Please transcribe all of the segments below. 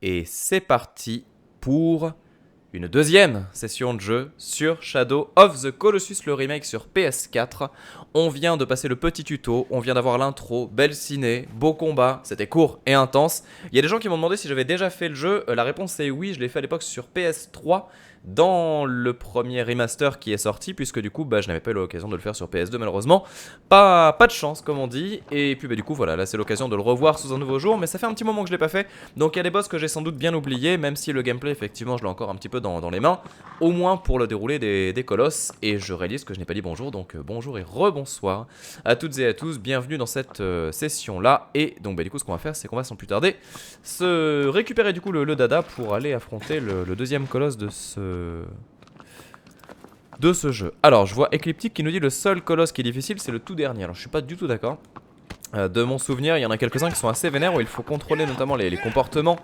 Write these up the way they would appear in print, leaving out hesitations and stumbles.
Et c'est parti pour une deuxième session de jeu sur Shadow of the Colossus, le remake sur PS4. On vient de passer le petit tuto, on vient d'avoir l'intro, belle ciné, beau combat, c'était court et intense. Il y a des gens qui m'ont demandé si j'avais déjà fait le jeu, la réponse est oui, je l'ai fait à l'époque sur PS3 dans le premier remaster qui est sorti, puisque du coup je n'avais pas eu l'occasion de le faire sur PS2 malheureusement. Pas de chance comme on dit, et puis du coup voilà, là c'est l'occasion de le revoir sous un nouveau jour, mais ça fait un petit moment que je l'ai pas fait, donc il y a des boss que j'ai sans doute bien oubliés, même si le gameplay effectivement je l'ai encore un petit peu dans les mains, au moins pour le déroulé des colosses, et je réalise que je n'ai pas dit bonjour, donc bonjour et rebonsoir à toutes et à tous, bienvenue dans cette session là, et donc du coup ce qu'on va faire c'est qu'on va sans plus tarder se récupérer du coup le dada pour aller affronter le deuxième colosse de ce jeu. Alors je vois Ecliptic qui nous dit le seul colosse qui est difficile c'est le tout dernier, alors je suis pas du tout d'accord. De mon souvenir, il y en a quelques-uns qui sont assez vénères où il faut contrôler notamment les comportements.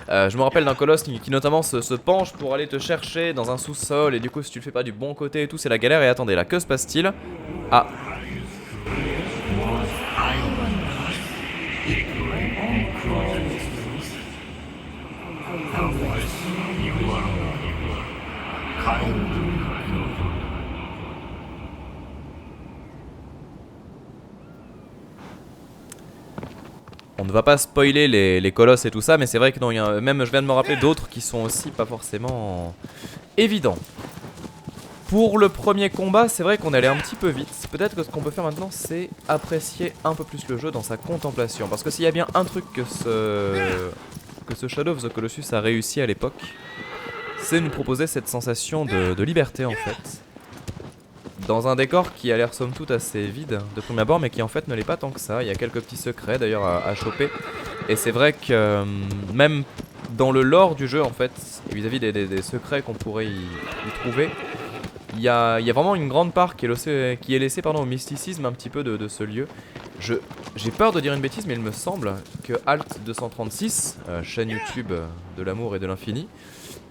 Je me rappelle d'un colosse qui notamment se penche pour aller te chercher dans un sous-sol, et du coup si tu le fais pas du bon côté et tout c'est la galère. Et attendez là, que se passe-t-il? Ah, on ne va pas spoiler les colosses et tout ça, mais c'est vrai que non, même je viens de me rappeler d'autres qui sont aussi pas forcément évidents. Pour le premier combat, c'est vrai qu'on est allé un petit peu vite. Peut-être que ce qu'on peut faire maintenant, c'est apprécier un peu plus le jeu dans sa contemplation. Parce que s'il y a bien un truc que ce Shadow of the Colossus a réussi à l'époque, c'est nous proposer cette sensation de liberté en fait. Dans un décor qui a l'air somme toute assez vide de premier abord, mais qui en fait ne l'est pas tant que ça. Il y a quelques petits secrets d'ailleurs à choper. Et c'est vrai que même dans le lore du jeu en fait, et vis-à-vis des secrets qu'on pourrait y trouver, il y a vraiment une grande part qui est laissée au mysticisme un petit peu de ce lieu. J'ai peur de dire une bêtise, mais il me semble que Alt236, chaîne YouTube de l'amour et de l'infini,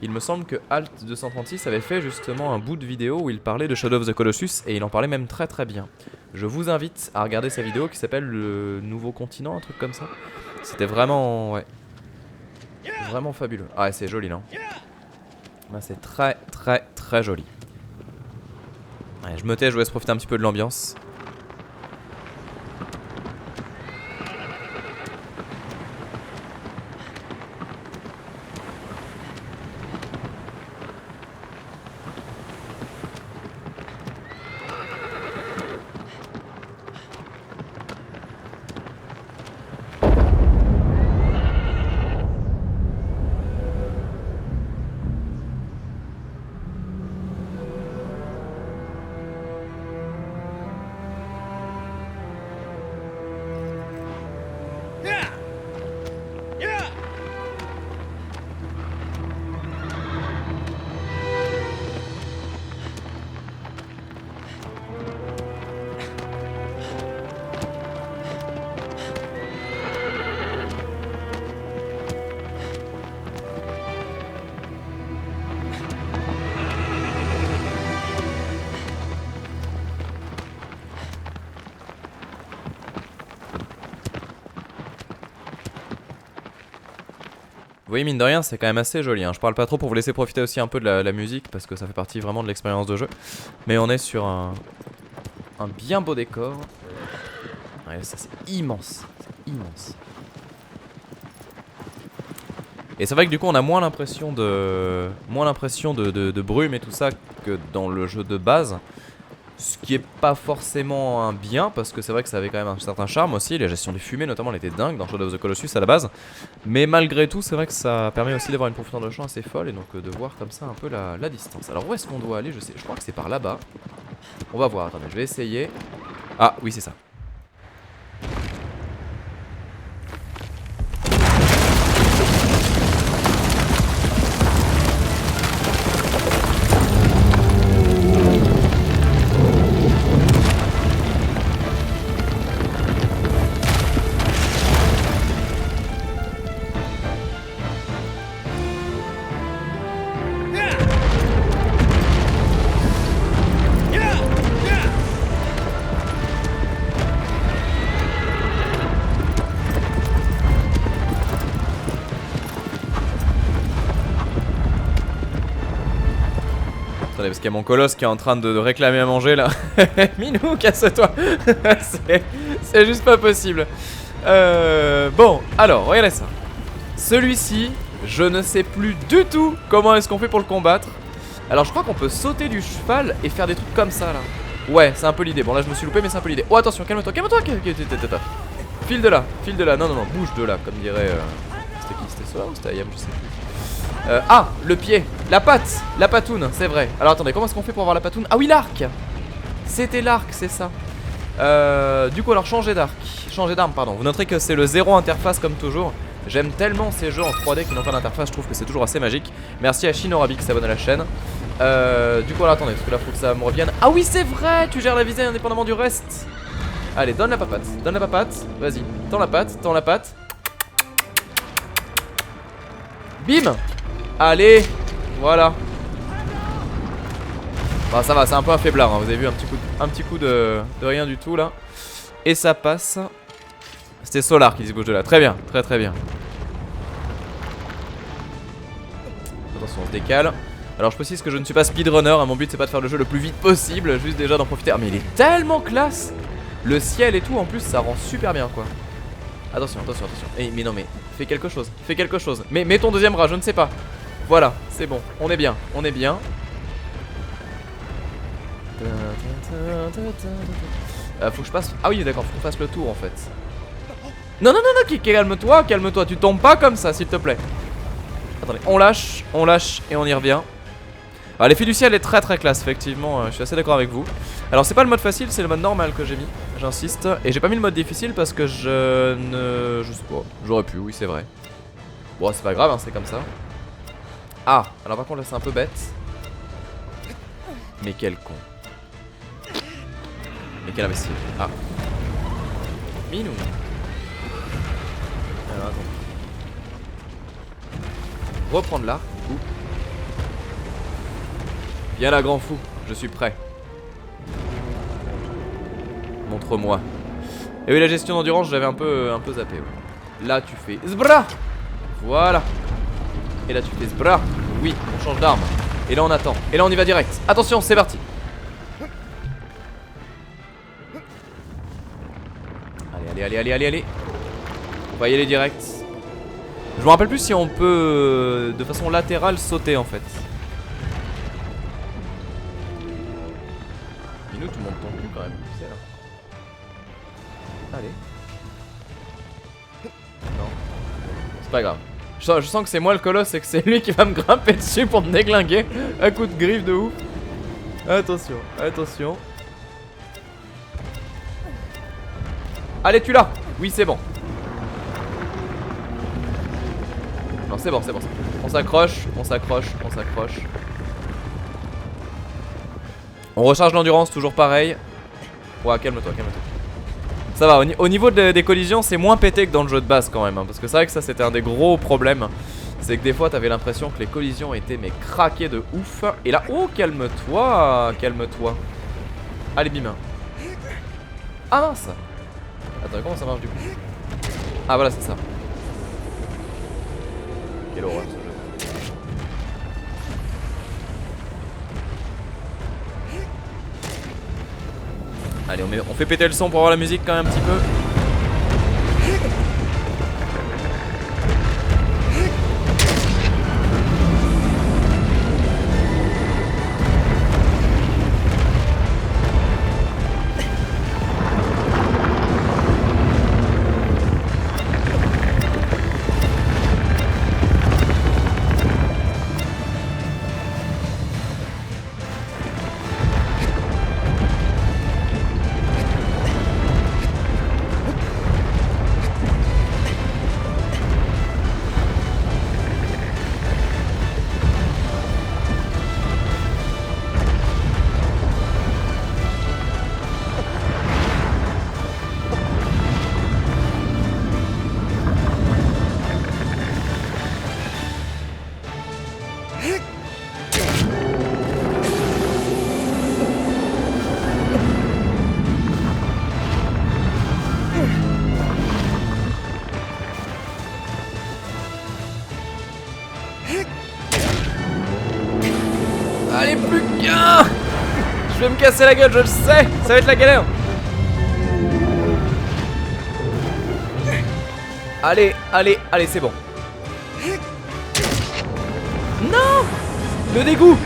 il me semble que Alt236 avait fait justement un bout de vidéo où il parlait de Shadow of the Colossus, et il en parlait même très très bien. Je vous invite à regarder sa vidéo qui s'appelle Le Nouveau Continent, un truc comme ça. C'était vraiment, ouais, vraiment fabuleux. Ah, c'est joli, non? C'est très très très joli. Ouais, je me tais, je vous laisse profiter un petit peu de l'ambiance. Vous voyez, mine de rien, c'est quand même assez joli, hein. Je parle pas trop pour vous laisser profiter aussi un peu de la musique, parce que ça fait partie vraiment de l'expérience de jeu. Mais on est sur un bien beau décor. Ouais, ça c'est immense, c'est immense. Et c'est vrai que du coup on a moins l'impression de brume et tout ça que dans le jeu de base. Ce qui est pas forcément un bien, parce que c'est vrai que ça avait quand même un certain charme aussi. La gestion des fumées notamment, elle était dingue dans Shadow of the Colossus à la base. Mais malgré tout, c'est vrai que ça permet aussi d'avoir une profondeur de champ assez folle, et donc de voir comme ça un peu la distance. Alors où est-ce qu'on doit aller? Je crois que c'est par là-bas. On va voir, attendez, je vais essayer. Ah oui, c'est ça. Attendez, parce qu'il y a mon colosse qui est en train de réclamer à manger là. Minou, casse-toi. C'est juste pas possible. Bon, alors, regardez ça. Celui-ci, je ne sais plus du tout comment est-ce qu'on fait pour le combattre. Alors, je crois qu'on peut sauter du cheval et faire des trucs comme ça là. Ouais, c'est un peu l'idée. Bon, là, je me suis loupé, mais c'est un peu l'idée. Oh, attention, calme-toi, calme-toi. File de là, non, non, non, bouge de là, comme dirait. C'était qui? C'était Sora ou c'était Ayam? Je sais plus. Ah, le pied, la patte, la patoune, c'est vrai. Alors attendez, comment est-ce qu'on fait pour avoir la patoune? Ah oui, l'arc. C'était l'arc, c'est ça. Du coup, alors changer d'arme, pardon. Vous noterez que c'est le 0 interface comme toujours. J'aime tellement ces jeux en 3D qui n'ont pas d'interface, je trouve que c'est toujours assez magique. Merci à Shinorabi qui s'abonne à la chaîne. Du coup, alors attendez, parce que là, faut que ça me revienne. Ah oui, c'est vrai, tu gères la visée indépendamment du reste. Allez, donne la papate, vas-y, tends la patte. Bim. Allez, voilà. Bah ça va, c'est un peu un faiblard, hein. Vous avez vu un petit coup de rien du tout là. Et ça passe. C'était Solar qui se bouge de là, très bien, très bien. Attention, on se décale. Alors je précise que je ne suis pas speedrunner, hein. Mon but c'est pas de faire le jeu le plus vite possible, juste déjà d'en profiter. Ah mais il est tellement classe. Le ciel et tout en plus ça rend super bien quoi. Attention. Mais non mais fais quelque chose. Mais mets ton deuxième bras, je ne sais pas. Voilà, c'est bon, on est bien. Faut que je passe. Ah oui d'accord, faut qu'on fasse le tour en fait. Non, calme-toi, tu tombes pas comme ça s'il te plaît. Attendez, on lâche et on y revient. Alors l'effet du ciel est très classe, effectivement, je suis assez d'accord avec vous. Alors c'est pas le mode facile, c'est le mode normal que j'ai mis, j'insiste. Et j'ai pas mis le mode difficile parce que je sais pas, j'aurais pu, oui c'est vrai. Bon c'est pas grave, hein, c'est comme ça. Ah, alors par contre là c'est un peu bête. Mais quel con. Mais quel imbécile. Ah. Minou. Alors attends. Reprendre là. Viens là grand fou, je suis prêt. Montre-moi. Et oui la gestion d'endurance j'avais un peu zappé ouais. Là tu fais zbra. Voilà. Et là tu fais zbra. Oui on change d'arme. Et là on attend. Et là on y va direct. Attention c'est parti. Allez. On va y aller direct. Je me rappelle plus si on peut de façon latérale sauter en fait. Minou tu montes ton cul quand même. C'est là. Allez. Non. C'est pas grave. Je sens que c'est moi le colosse et que c'est lui qui va me grimper dessus pour me déglinguer. Un coup de griffe de ouf. Attention. Allez tu l'as. Oui c'est bon. Non c'est bon. On s'accroche. On recharge l'endurance, toujours pareil. Ouais calme-toi. Ça va, au niveau des collisions c'est moins pété que dans le jeu de base quand même hein, parce que c'est vrai que ça c'était un des gros problèmes. C'est que des fois t'avais l'impression que les collisions étaient mais craquées de ouf. Et là, oh calme-toi. Allez bim. Ah mince. Attends, comment ça marche du coup? Ah voilà c'est ça. Quelle horreur ce jeu. Allez on fait péter le son pour avoir la musique quand même un petit peu. Allez, plus qu'un. Je vais me casser la gueule, je le sais. Ça va être la galère. Allez, allez, allez, c'est bon. Non. Le dégoût.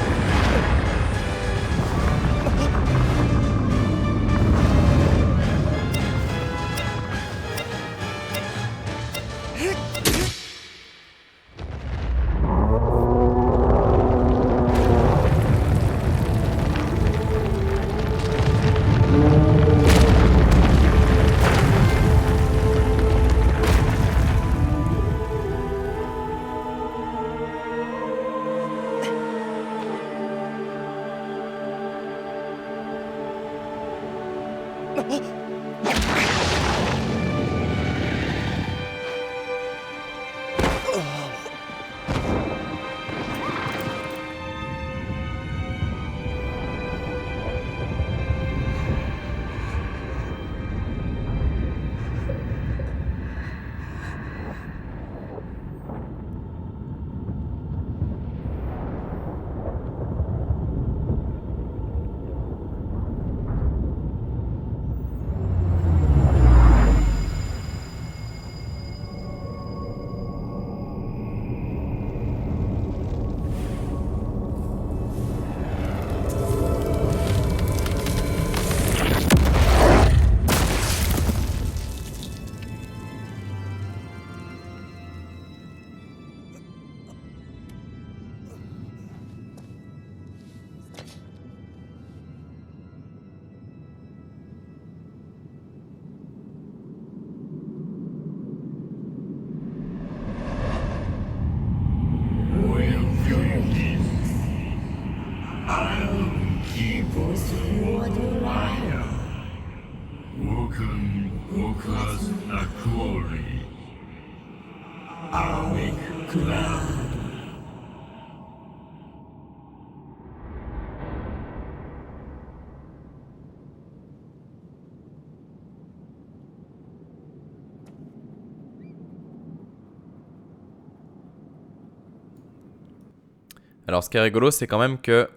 Alors ce qui est rigolo, c'est quand même que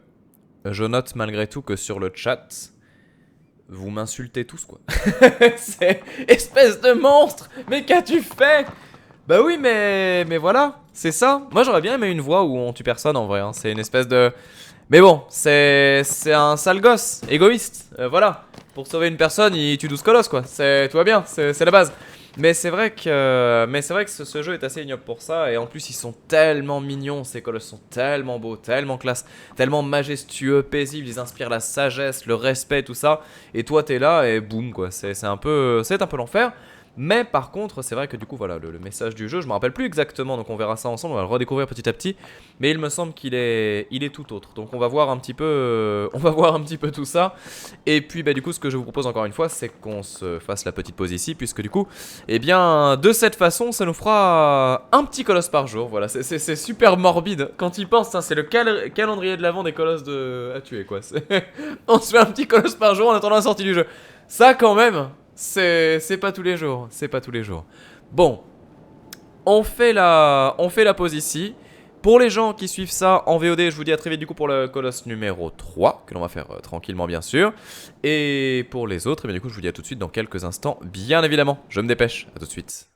je note malgré tout que sur le chat, vous m'insultez tous quoi. C'est espèce de monstre. Mais qu'as-tu fait? Bah oui, mais voilà, c'est ça. Moi j'aurais bien aimé une voix où on tue personne en vrai, hein. C'est une espèce de... Mais bon, c'est un sale gosse, égoïste, voilà. Pour sauver une personne, il tue 12 colosses quoi. Tout va bien, c'est la base. Mais c'est vrai que, ce jeu est assez ignoble pour ça. Et en plus ils sont tellement mignons, ces colosses sont tellement beaux, tellement classe, tellement majestueux, paisibles. Ils inspirent la sagesse, le respect, tout ça. Et toi t'es là et boum quoi, c'est un peu l'enfer. Mais par contre, c'est vrai que du coup, voilà, le message du jeu, je me rappelle plus exactement, donc on verra ça ensemble, on va le redécouvrir petit à petit. Mais il me semble qu'il est tout autre. Donc on va voir un petit peu, tout ça. Et puis, bah, du coup, ce que je vous propose encore une fois, c'est qu'on se fasse la petite pause ici, puisque du coup, eh bien, de cette façon, ça nous fera un petit colosse par jour. Voilà, c'est super morbide. Quand il pense, hein, c'est le calendrier de l'avant des colosses à tuer, quoi. On se fait un petit colosse par jour en attendant la sortie du jeu. Ça, quand même. C'est pas tous les jours, c'est pas tous les jours. Bon, on fait la pause ici. Pour les gens qui suivent ça en VOD, je vous dis à très vite du coup pour le colosse numéro 3, que l'on va faire tranquillement bien sûr. Et pour les autres, eh bien, du coup je vous dis à tout de suite dans quelques instants, bien évidemment. Je me dépêche, à tout de suite.